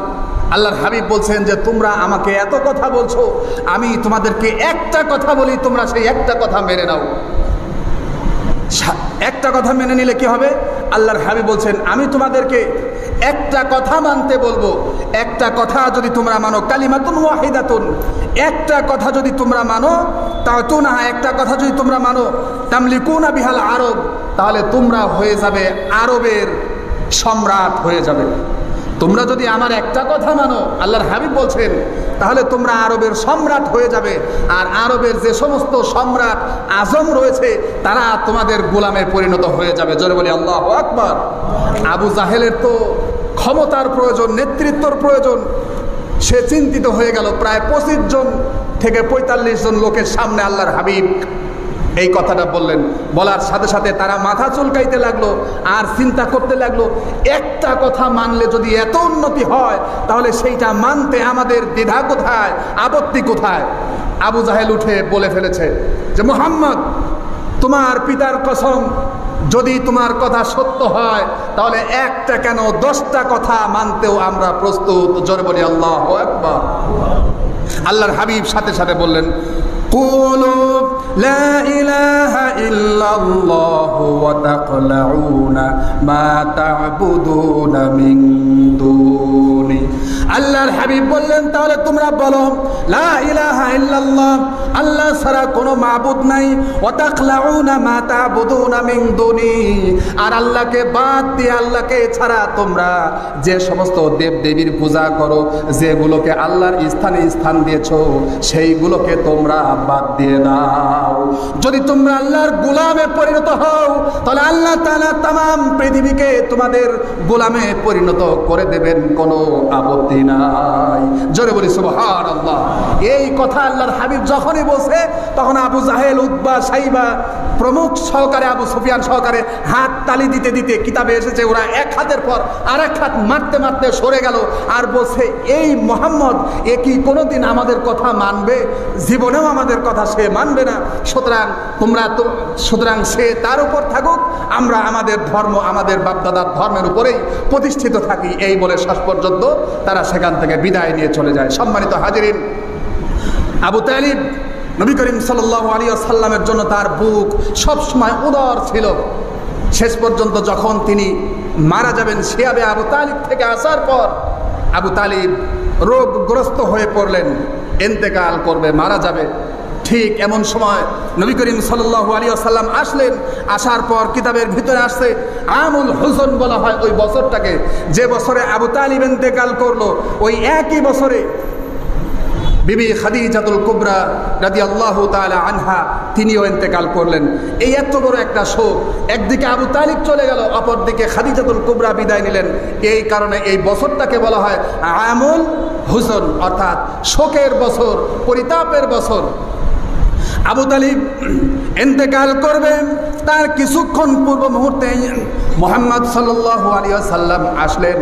আল্লাহর হাবিব বলছেন যে তোমরা আমাকে এত কথা বলছো, আমি তোমাদেরকে একটা কথা বলি, তোমরা সেই একটা কথা মেনে নাও। একটা কথা মেনে নিলে কি হবে? আল্লাহর হাবিব বলছেন আমি তোমাদেরকে একটা কথা মানতে বলবো, একটা কথা যদি তোমরা মানো, কালিমাতুন ওয়াহিদাতুন, একটা কথা যদি তোমরা মানো, তা'তুনা, একটা কথা যদি তোমরা মানো, তামলিকুনা বিহাল আরব, তাহলে তোমরা হয়ে যাবে আরবের সম্রাট হয়ে যাবে। তোমরা যদি আমার একটা কথা মানো, আল্লাহর হাবিব বলছেন, তাহলে তোমরা আরবের সম্রাট হয়ে যাবে। আর আরবের যে সমস্ত সম্রাট আজম রয়েছে তারা তোমাদের গোলামে পরিণত হয়ে যাবে। জোরে বলি আল্লাহু আকবার। আবু জাহেলের তো ক্ষমতার প্রয়োজন, নেতৃত্বর প্রয়োজন। সে চিন্তিত হয়ে গেল। প্রায় 25 জন থেকে 45 জন লোকের সামনে আল্লাহর হাবিব এই কথাটা বললেন। বলার সাথে সাথে তারা মাথা চুলকাইতে লাগলো আর চিন্তা করতে লাগলো, একটা কথা মানলে যদি এত উন্নতি হয় তাহলে সেইটা মানতে আমাদের দ্বিধা কোথায়, আপত্তি কোথায়? আবু জাহেল উঠে বলে ফেলেছে যে মুহাম্মদ, তোমার পিতার কসম, যদি তোমার কথা সত্য হয় তাহলে একটা কেন 10টা কথা মানতেও আমরা প্রস্তুত। জোরে বলি আল্লাহু আকবার। আল্লাহর হাবিব সাথে সাথে বললেন, কুলু লা ইলাহা ইল্লাল্লাহু ওয়া তাকলাউনা মা তা'বুদুনা মিন দুনি। আল্লাহর হাবিব বললেন তাহলে তোমরা বলো লা ইলাহা ইল্লাল্লাহ, আল্লাহ ছাড়া কোনো মাবুদ নাই, ওয়া তাকলাউনা মা তা'বুদুনা মিন দুনি, আর আল্লাহকে বাদ দিয়ে, আল্লাহকে ছাড়া তোমরা যে সমস্ত দেব দেবীর পূজা করো, যেগুলোকে আল্লাহর স্থানে স্থান দিয়েছো, সেইগুলোকে তোমরা বাদ দিয়ে দাও। যদি তোমরা আল্লাহর গোলামে পরিণত হও তাহলে আল্লাহ তাআলা तमाम পৃথিবীকে তোমাদের গোলামে পরিণত করে দেবেন, কোনো আপত্তি নাই। জোরে বলি সুবহানাল্লাহ। এই কথা আল্লাহর হাবিব যখনই বলছে তখন আবু জাহেল, উতবা, সাইবা প্রমুখ সহকারে, আবু সুফিয়ান সহকারে হাত তালি দিতে দিতে, কিতাবে এসেছে ওরা এক হাতের পর আরেক হাত মারতে মারতে সরে গেল আর বলছে, এই মুহাম্মদ এ কি কোনোদিন আমাদের কথা মানবে? জীবনেও আমাদের কথা সে মানবে না। সুতরাং সে তার উপর থাকুক, আমরা আমাদের ধর্ম, আমাদের বাপদাদার ধর্মের উপরেই প্রতিষ্ঠিত থাকি। এই বলে শেষ পর্যন্ত তারা সেখান থেকে বিদায় নিয়ে চলে যায়। সম্মানিত হাজিরিন, আবু তালিব নবী করিম সাল্লাল্লাহু আলাইহি ওয়াসাল্লামের জন্য তার বুক সবসময় উদার ছিল। শেষ পর্যন্ত যখন তিনি মারা যাবেন, শিয়াবে আবু তালিব থেকে আসার পর আবু তালিব রোগগ্রস্ত হয়ে পড়লেন, ইন্তেকাল করবে, মারা যাবে। ঠিক এমন সময় নবী করিম সাল্লাল্লাহু আলাইহি ওয়াসাল্লাম আসলেন। আসার পর কিতাবের ভিতরে আসছে আমুল হুজন বলা হয় ওই বছরটাকে, যে বছরে আবু তালিব ইন্তেকাল করলো। ওই একই বছরে বিবি খাদিজাতুল কুবরা রাদিয়াল্লাহু তাআলা আনহা তিনিও ইন্তেকাল করলেন। এই এত বড় একটা শোক, একদিকে আবু তালিব চলে গেল, অপরদিকে খাদিজাতুল কুবরা বিদায় নিলেন। এই কারণে এই বছরটাকে বলা হয় আমুল হুজন, অর্থাৎ শোকের বছর, পরিতাপের বছর। আবু তালিব ইন্তেকাল করবেন, তার কিছুক্ষণ পূর্ব মুহূর্তে মুহাম্মদ সাল্লাল্লাহু আলাইহি ওয়াসাল্লাম আসলেন।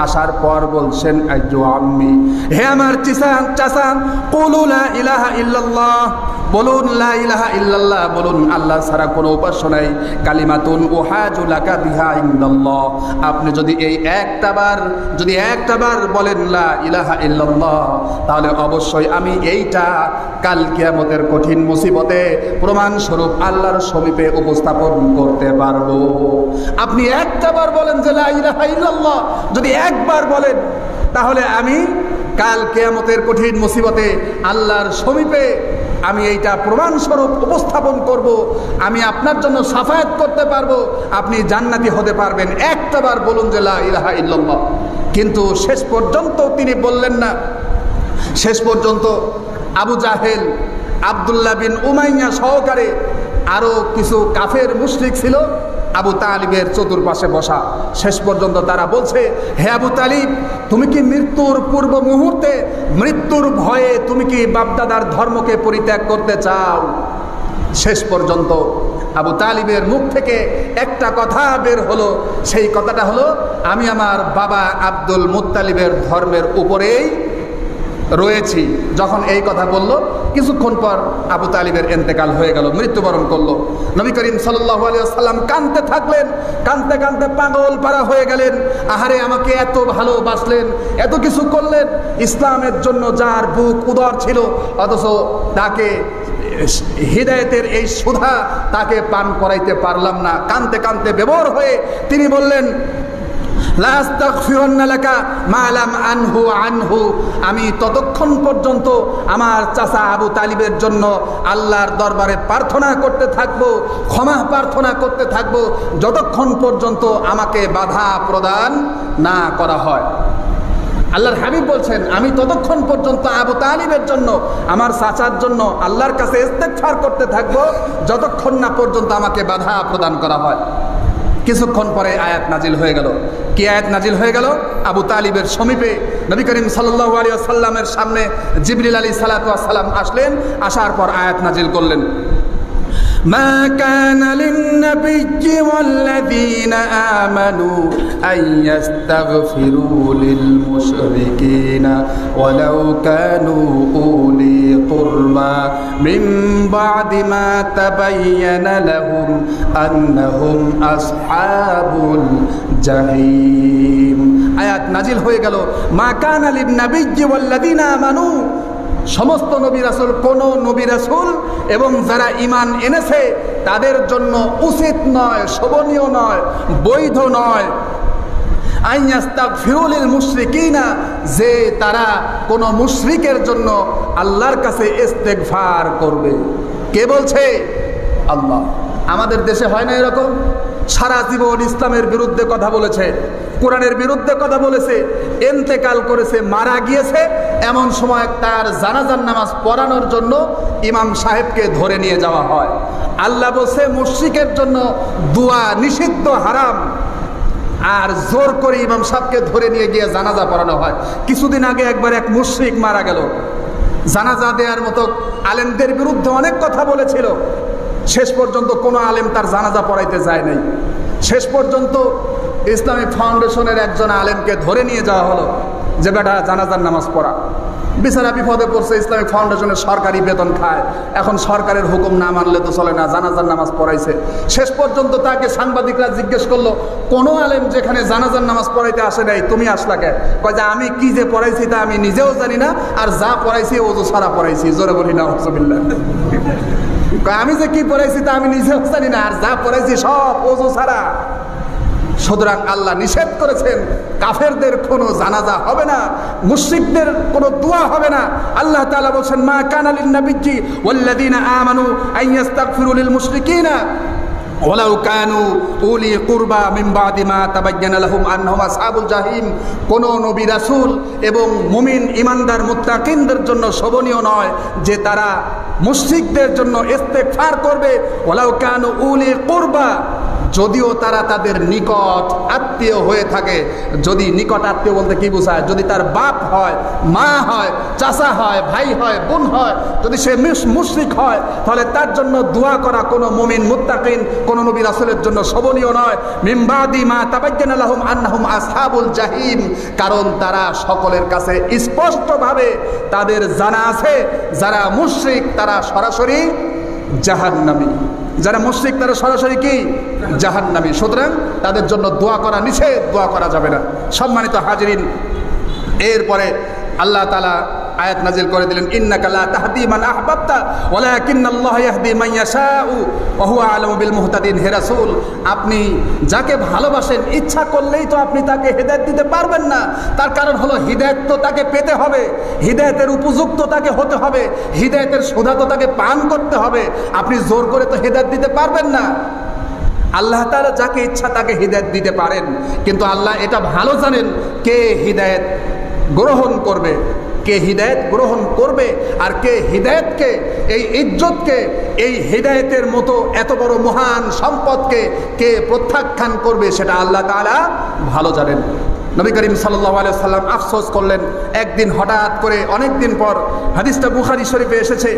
আসার পর বলছেন, আইয়ু আম্মি, হে আমার চাচা, কুলু লা ইলাহা ইল্লাল্লাহ, বলুন লা ইলাহা ইল্লাল্লাহ, বলুন আল্লাহ ছাড়া কোনো উপাস্য নাই। কালিমাতুন উহাজু লাকা বিহা ইনদাল্লাহ, আপনি যদি এই একটা বার বলেন লা ইলাহা ইল্লাল্লাহ, তাহলে অবশ্যই আমি এইটা কাল কিয়ামতের কঠিন মুসিবতে প্রমাণ স্বরূপ আল্লাহর সমীপে উপস্থাপন করতে পারবো। আপনি একটা বার বলেন যে লা ইলাহা ইল্লাল্লাহ, যদি একবার বলেন তাহলে আমি কাল কিয়ামতের কঠিন মুসিবতে আল্লাহর সমীপে আমি এইটা প্রমাণ স্বরূপ উপস্থাপন করব, আমি আপনার জন্য সাফায়াত করতে পারবো, আপনি জান্নাতি হতে পারবেন। একটা বার বলুন যে লা ইলাহা ইল্লাল্লাহ। কিন্তু শেষ পর্যন্ত তিনি বললেন না। শেষ পর্যন্ত আবু জাহেল, আব্দুল্লাহ বিন উমাইয়া সহকারে আরো কিছু কাফের মুশরিক ছিল আবু তালিবের চতুর্পাশে বসা। শেষ পর্যন্ত তারা বলছে, হে আবু তালিব, তুমি কি মৃত্যুর পূর্ব মুহূর্তে, মৃত্যুর ভয়ে তুমি কি বাপদাদার ধর্মকে পরিত্যাগ করতে চাও? শেষ পর্যন্ত আবু তালিবের মুখ থেকে একটা কথা বের হলো, সেই কথাটা হলো, আমি আমার বাবা আব্দুল মুত্তালিবের ধর্মের উপরেই রয়েছি। যখন এই কথা বলল, কিছুক্ষণ পর আবু তালিবের ইন্তেকাল হয়ে গেল, মৃত্যুবরণ করলো। নবী করিম সাল্লাল্লাহু আলাইহি ওয়াসাল্লাম কাঁদতে থাকলেন, কাঁদতে কাঁদতে পাগল পারা হয়ে গেলেন। আহারে, আমাকে এত ভালোবাসলেন, এত কিছু করলেন ইসলামের জন্য, যার বুক উদার ছিল, অথচ তাকে হিদায়াতের এই সুধা তাকে পান করাইতে পারলাম না। কাঁদতে কাঁদতে বেবর হয়ে তিনি বললেন, লা আস্তাগফিরুন্না লাকা মা লাম আনহু আনহু, আমি ততক্ষণ পর্যন্ত আমার চাচা আবু তালিবের জন্য আল্লাহর দরবারে প্রার্থনা করতে থাকবো, ক্ষমা প্রার্থনা করতে থাকবো, যতক্ষণ পর্যন্ত আমাকে বাধা প্রদান না করা হয়। আল্লাহর হাবিব বলছেন, আমি ততক্ষণ পর্যন্ত আবু তালিবের জন্য, আমার চাচার জন্য আল্লাহর কাছে ইস্তেগফার করতে থাকবো, যতক্ষণ না পর্যন্ত আমাকে বাধা প্রদান করা হয়। কিছুক্ষণ পরে আয়াত নাজিল হয়ে গেল। কি আয়াত নাজিল হয়ে গেল? আবু তালিবের সমীপে নবী করিম সাল্লাল্লাহু আলাইহি ওয়াসাল্লামের সামনে জিবরিল আলাইহিস সালাতু ওয়াস সালাম আসলেন, আসার পর আয়াত নাজিল করলেন, মা কানা লিন-নাবিয়্যি ওয়াল্লাযীনা আমানু আন ইস্তাগফিরু লিল মুশরিকিনা ওয়ালাউ কানু উলি কুরবা মিন বা'দি মা তাবায়্যানা লাহুম আন্নাহুম আসহাবুল জাহিম। আয়াত নাজিল হয়ে গেল, মা কানা লিন-নাবিয়্যি ওয়াল্লাযীনা আমানু, সমস্ত নবী রাসূল, কোন নবী রাসূল এবং যারা ঈমান এনেছে তাদের জন্য উচিত নয়, শোভনীয় নয়, বৈধ নয়, আন ইস্তাগফিরু লিল মুশরিকিনা, যে তারা কোন মুশরিকের জন্য আল্লাহর কাছে ইস্তেগফার করবে। কে বলছে? আল্লাহ। আমাদের দেশে হয় না এরকম? সারা জীবন ইসলামের বিরুদ্ধে কথা বলেছে, কোরআনের বিরুদ্ধে কথা বলেছে, ইন্তেকাল করেছে, মারা গিয়েছে, এমন সময় তার জানাজার নামাজ পড়ানোর জন্য ইমাম সাহেবকে ধরে নিয়ে যাওয়া হয়। আল্লাহ বলছে মুশরিকের জন্য দোয়া নিষিদ্ধ, হারাম, আর জোর করে ইমাম সাহেবকে ধরে নিয়ে গিয়ে জানাজা পড়ানো হয়। কিছুদিন আগে একবার এক মুশরিক মারা গেল, জানাজা দেওয়ার মতো আলেমদের বিরুদ্ধে অনেক কথা বলেছিল, শেষ পর্যন্ত কোনো আলেম তার জানাজা পড়াইতে যায় নাই। শেষ পর্যন্ত ইসলামিক ফাউন্ডেশনের একজন আলেমকে ধরে নিয়ে যাওয়া হলো, যে বেটা জানাজার নামাজ পড়া। বেচারা বিপদে পড়ছে, ইসলামিক ফাউন্ডেশনের সরকারি বেতন খায়, এখন সরকারের হুকুম না মানলে তো চলে না, জানাজার নামাজ পড়াইছে। শেষ পর্যন্ত তাকে সাংবাদিকরা জিজ্ঞেস করলো, কোনো আলেম যেখানে জানাজার নামাজ পড়াইতে আসে নাই, তুমি আসলা কে? কয় যে আমি কি যে পড়াইছি তা আমি নিজেও জানি না, আর যা পড়াইছি ওযু ছাড়া পড়াইছি। জোরে বলি না হুজুবিল্লাহ। আমি যে কি পড়াইছি তা আমি নিজেও জানি না, আর যা পড়াইছি সব ওযু ছাড়া। সুতরাং আল্লাহ নিষেধ করেছেন, কাফেরদের কোনো জানাজা হবে না, মুশরিকদের কোনো দোয়া হবে না। আল্লাহ তাআলা বলেন, মা কানা লিন-নাবিয়্যি ওয়াল্লাযীনা আমানু আন ইস্তাগফিরু লিল মুশরিকিনা ওয়ালাউ কানু উলি কুরবা মিন বাদি মা তাবায়্যানা লাহুম আন্নাহুম আসহাবুল জাহিম। কোন নবী রাসূল এবং মুমিন ঈমানদার মুত্তাকিনদের জন্য শোভনীয় নয় যে তারা মুশরিকদের জন্য ইস্তেগফার করবে, ওয়ালাউ কানু উলি কুরবা, যদিও তারা তাদের নিকট আত্মীয় হয়ে থাকে। যদি নিকট আত্মীয় বলতে কি বোঝায়? যদি তার বাপ হয়, মা হয়, চাচা হয়, ভাই হয়, বোন হয়, যদি সে মুশরিক হয়, তাহলে তার জন্য দোয়া করা কোনো মুমিন মুত্তাকিন, কোন নবী রাসূলের জন্য শোভনীয় নয়। মিন বাদি মা তাবায়্যানা লাহুম আন্নাহুম আসহাবুল জাহিম, কারণ তারা সকলের কাছে স্পষ্টভাবে তাদের জানা আছে, যারা মুশরিক তারা সরাসরি জাহান্নামী, যারা মুশরিক তারা সরাসরি কি? জাহান্নামী। সুতরাং তাদের জন্য দোয়া করা নিষেধ, দোয়া করা যাবে না। সম্মানিত হাজিরিন, এরপরে আল্লাহ তাআলা আয়াত নাজিল করে দিলেন, ইন্নাকা লা তাহদি মান আহবাবতা ওয়ালাকিন্নাল্লাহ ইয়াহদি মান ইয়াশাউ ওয়া হুয়া আলামু বিল মুহতাদিন। হে রাসূল, আপনি যাকে ভালোবাসেন ইচ্ছা করলেই তো আপনি তাকে হেদায়েত দিতে পারবেন না। তার কারণ হলো হিদায়াত তো তাকে পেতে হবে, হিদায়াতের উপযুক্ত তাকে হতে হবে, হিদায়াতের সুধা তো তাকে পান করতে হবে। আপনি জোর করে তো হেদায়েত দিতে পারবেন না। আল্লাহ তাআলা যাকে ইচ্ছা তাকে হিদায়াত দিতে পারেন, কিন্তু আল্লাহ এটা ভালো জানেন কে হিদায়াত গ্রহণ করবে, কে হিদায়াত গ্রহণ করবে, আর কে হিদায়াতকে, এই ইজ্জতকে, এই হিদায়াতের মতো এত বড় মহান সম্পদকে কে প্রত্যাখ্যান করবে, সেটা আল্লাহ তাআলা ভালো জানেন। নবী করিম সাল্লাল্লাহু আলাইহি ওয়াসাল্লাম আফসোস করলেন। একদিন হঠাৎ করে, অনেক দিন পর, হাদিসটা বুখারী শরীফে এসেছে,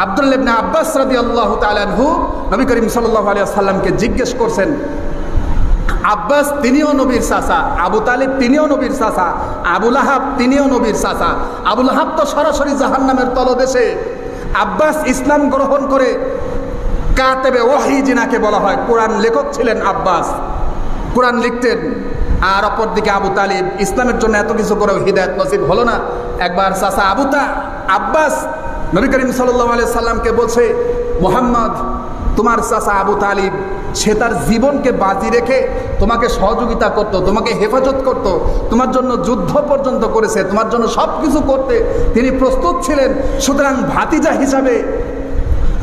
আব্দুল্লাহ ইবনে আব্বাস রাদিয়াল্লাহু তাআলা আনহু নবী করিম সাল্লাল্লাহু আলাইহি ওয়াসাল্লামকে জিজ্ঞেস করছেন, আব্বাস তিনিও নবীর চাচা, আবু তালিব তিনিও নবীর চাচা, আবু লাহাব তিনিও নবীর চাচা। আবু লাহাব তো সরাসরি জাহান্নামের তলদেশে, আব্বাস ইসলাম গ্রহণ করে কাতেবে ওহী যিনাকে বলা হয়, কোরআন লেখক ছিলেন আব্বাস, কোরআন লিখতেন। আর অপরদিকে আবু তালিব ইসলামের জন্য এত কিছু করেও হিদায়াত নসিব হলো না। একবার চাচা আব্বাস নবী করিম সাল্লাল্লাহু আলাইহি সাল্লামকে বলছে, মুহাম্মদ তোমার চাচা আবু তালিব সে তার জীবনকে বাজি রেখে তোমাকে সহযোগিতা করত, তোমাকে হেফাজত করত, তোমার জন্য যুদ্ধ পর্যন্ত করেছে, তোমার জন্য সব কিছু করতে তিনি প্রস্তুত ছিলেন। সুতরাং ভাতিজা হিসাবে,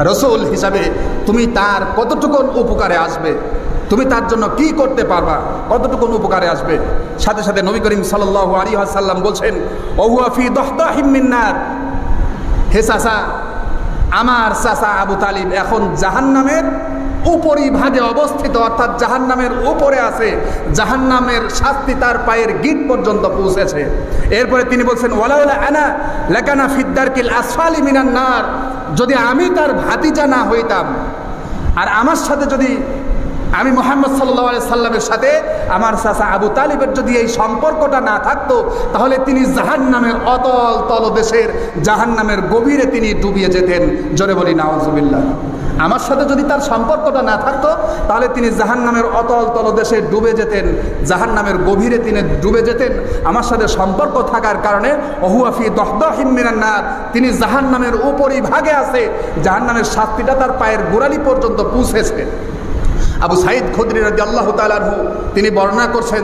রসুল হিসাবে তুমি তার কতটুকুন উপকারে আসবে, তুমি তার জন্য কি করতে পারবা, কতটুকুন উপকারে আসবে। সাথে সাথে নবী করিম সাল্লাল্লাহু আলাইহি ওয়াসাল্লাম বলছেন, ওহুয়া ফি দহদাহিম মিন নার, হে চাচা, আমার চাচা আবু তালিব এখন জাহান্নামের উপরিভাগে অবস্থিত, অর্থাৎ জাহান্নামের উপরে আছে, জাহান্নামের শাস্তি তার পায়ের গিট পর্যন্ত পৌঁছেছে। এরপরে তিনি বলছেন, ওয়ালাউলা আনা লাকানা ফিদ্দারকিল আসফালি মিনান নার, যদি আমি তার ভাতিজা না হইতাম, আর আমার সাথে যদি আমি মুহাম্মদ সাল্লাল্লাহু আলাইহি সাল্লামের সাথে আমার চাচা আবু তালিবের যদি এই সম্পর্কটা না থাকতো, তাহলে তিনি জাহান্নামের অতল তলদেশের, জাহান্নামের গভীরে তিনি ডুবিয়ে যেতেন। জোরে বলি নাউজুবিল্লাহ। আমার সাথে যদি তার সম্পর্কটা না থাকতো, তাহলে তিনি জাহান্নামের অতল তলদেশে ডুবে যেতেন, জাহান্নামের গভীরে তিনি ডুবে যেতেন। আমার সাথে সম্পর্ক থাকার কারণে ওহুয়া ফি দহদাহিম মিনান নার, তিনি জাহান্নামের উপরিভাগে আছে, জাহান্নামের শাস্তিটা তার পায়ের গোড়ালি পর্যন্ত পৌঁছেছে। আবু সাঈদ খুদরি রাদিয়াল্লাহু তাআলা আনহু তিনি বর্ণনা করছেন,